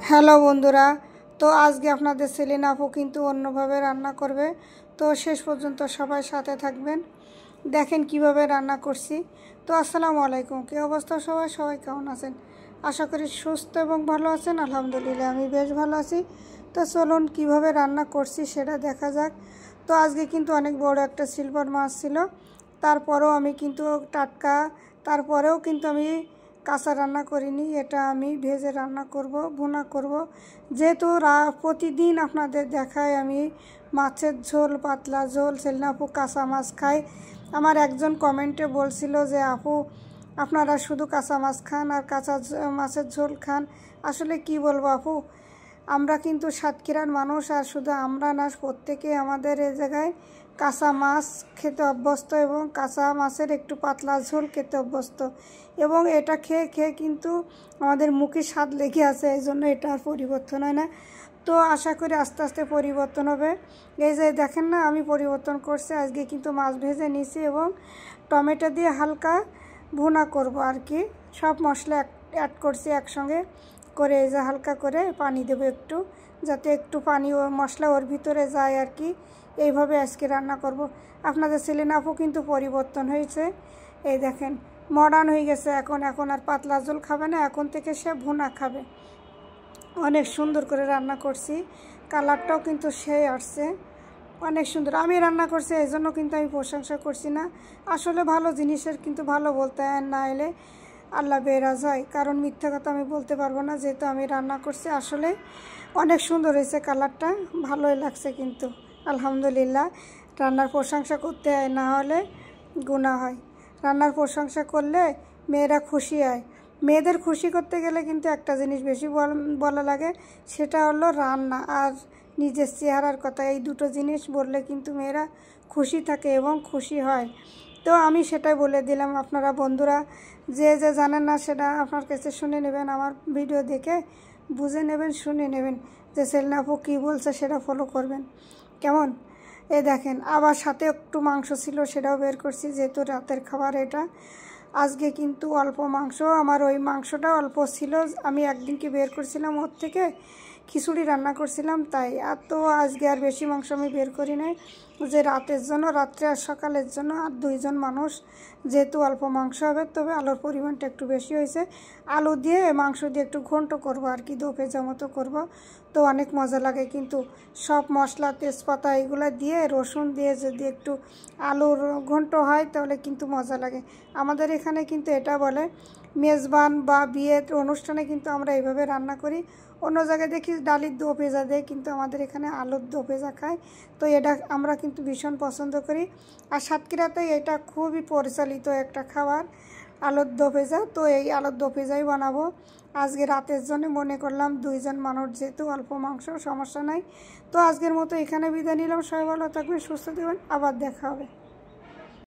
Hello বন্ধুরা, তো আজকে আপনাদের সেলিনা আপু কিন্তু অন্যভাবে রান্না করবে। তো শেষ পর্যন্ত সবাই সাথে থাকবেন, দেখেন কিভাবে রান্না করছি। তো আসসালামু আলাইকুম, কী অবস্থা সবাই কেমন আছেন? আশা করি সুস্থ এবং ভালো আছেন। আলহামদুলিল্লাহ আমি বেশ ভালো আছি। তো চলুন কিভাবে রান্না করছি সেটা দেখা যাক। তো আজকে কিন্তু অনেক বড় একটা সিলভার মাছ ছিল, তারপরেও আমি কিন্তু টাটকা, তারপরেও কিন্তু আমি কাঁচা রান্না করিনি, এটা আমি ভেজে রান্না করব, ভুনা করব। যেহেতু প্রতিদিন আপনাদের দেখায় আমি মাছের ঝোল, পাতলা ঝোল, সেলিনা আপু কাঁচা মাছ খাই। আমার একজন কমেন্টে বলছিল যে আপু আপনারা শুধু কাঁচা মাছ খান আর কাঁচা মাছের ঝোল খান। আসলে কি বলবো আপু, আমরা কিন্তু সাতক্ষীরার মানুষ, আর শুধু আমরা না, প্রত্যেকে আমাদের এই জায়গায় কাঁচা মাছ খেতে অভ্যস্ত এবং কাঁচা মাছের একটু পাতলা ঝোল খেতে অভ্যস্ত, এবং এটা খেয়ে খেয়ে কিন্তু আমাদের মুখে স্বাদ লেগে আছে, এই জন্য এটা আর পরিবর্তন হয় না। তো আশা করি আস্তে আস্তে পরিবর্তন হবে। এই যে দেখেন না, আমি পরিবর্তন করছি, আজকে কিন্তু মাছ ভেজে নিয়েছি এবং টমেটো দিয়ে হালকা ভুনা করব আর কি। সব মশলা অ্যাড করছি একসঙ্গে করে, এই যে হালকা করে পানি দেবো একটু, যাতে একটু পানি ও মশলা ওর ভিতরে যায় আর কি। এইভাবে আজকে রান্না করব। আপনাদের সেলিনা আপু কিন্তু পরিবর্তন হয়েছে, এই দেখেন মডার্ন হয়ে গেছে। এখন আর পাতলা ঝোল খাবে না, এখন থেকে সে ভুনা খাবে। অনেক সুন্দর করে রান্না করছি, কালারটাও কিন্তু সেই আসছে, অনেক সুন্দর। আমি রান্না করছি এই জন্য কিন্তু আমি প্রশংসা করছি না, আসলে ভালো জিনিসের কিন্তু ভালো বলতে হয়, না এলে আল্লাহ বেরাজ হয়। কারণ মিথ্যা কথা আমি বলতে পারবো না, যেহেতু আমি রান্না করছি। আসলে অনেক সুন্দর হয়েছে, কালারটা ভালোই লাগছে কিন্তু আলহামদুলিল্লাহ। রান্নার প্রশংসা করতে হয়, না হলে গুনাহ হয়। রান্নার প্রশংসা করলে মেয়েরা খুশি হয়। মেয়েদের খুশি করতে গেলে কিন্তু একটা জিনিস বেশি বলা লাগে, সেটা হলো রান্না আর নিজের চেহারার কথা। এই দুটো জিনিস বললে কিন্তু মেয়েরা খুশি থাকে এবং খুশি হয়। তো আমি সেটাই বলে দিলাম। আপনারা বন্ধুরা যে যে জানেন না সেটা আপনার কাছে শুনে নেবেন, আমার ভিডিও দেখে বুঝে নেবেন, শুনে নেবেন যে সেলিনা আপু কী বলছে সেটা ফলো করবেন, কেমন? এই দেখেন, আবার সাথে একটু মাংস ছিল, সেটাও বের করছি, যেহেতু রাতের খাবার এটা। আজকে কিন্তু অল্প মাংস, আমার ওই মাংসটা অল্প ছিল, আমি একদিনকে বের করছিলাম ওর থেকে, খিচুড়ি রান্না করছিলাম তাই। আর তো আজকে আর বেশি মাংস আমি বের করি নাই, যে রাতের জন্য, রাত্রে আর সকালের জন্য, আর দুইজন মানুষ যেহেতু অল্প মাংস হবে, তবে আলুর পরিমাণটা একটু বেশি হয়েছে। আলু দিয়ে মাংস দিয়ে একটু ঘন্ট করব আর কি, দো পেঁজা মতো করব। তো অনেক মজা লাগে কিন্তু, সব মশলা তেজপাতা এগুলো দিয়ে, রসুন দিয়ে যদি একটু আলুর ঘন্ট হয় তাহলে কিন্তু মজা লাগে। আমাদের এখানে কিন্তু এটা বলে মেজবান বা বিয়ের অনুষ্ঠানে কিন্তু আমরা এইভাবে রান্না করি। অন্য জায়গায় দেখি ডালির দো পেঁজা দেয়, কিন্তু আমাদের এখানে আলুর দো পেঁজা খায়। তো এটা আমরা কিন্তু ভীষণ পছন্দ করি, আর সাতক্ষীরাতে এটা খুবই পরিচালিত একটা খাবার, আলুর দো পেঁজা। তো এই আলুর দো পেঁজাই বানাবো আজকে রাতের জন্য। মনে করলাম দুইজন মানুষ যেহেতু, অল্প মাংস, সমস্যা নাই। তো আজকের মতো এখানে বিদায় নিলাম। সবাই ভালো থাকবেন, সুস্থ থাকবেন, আবার দেখা হবে।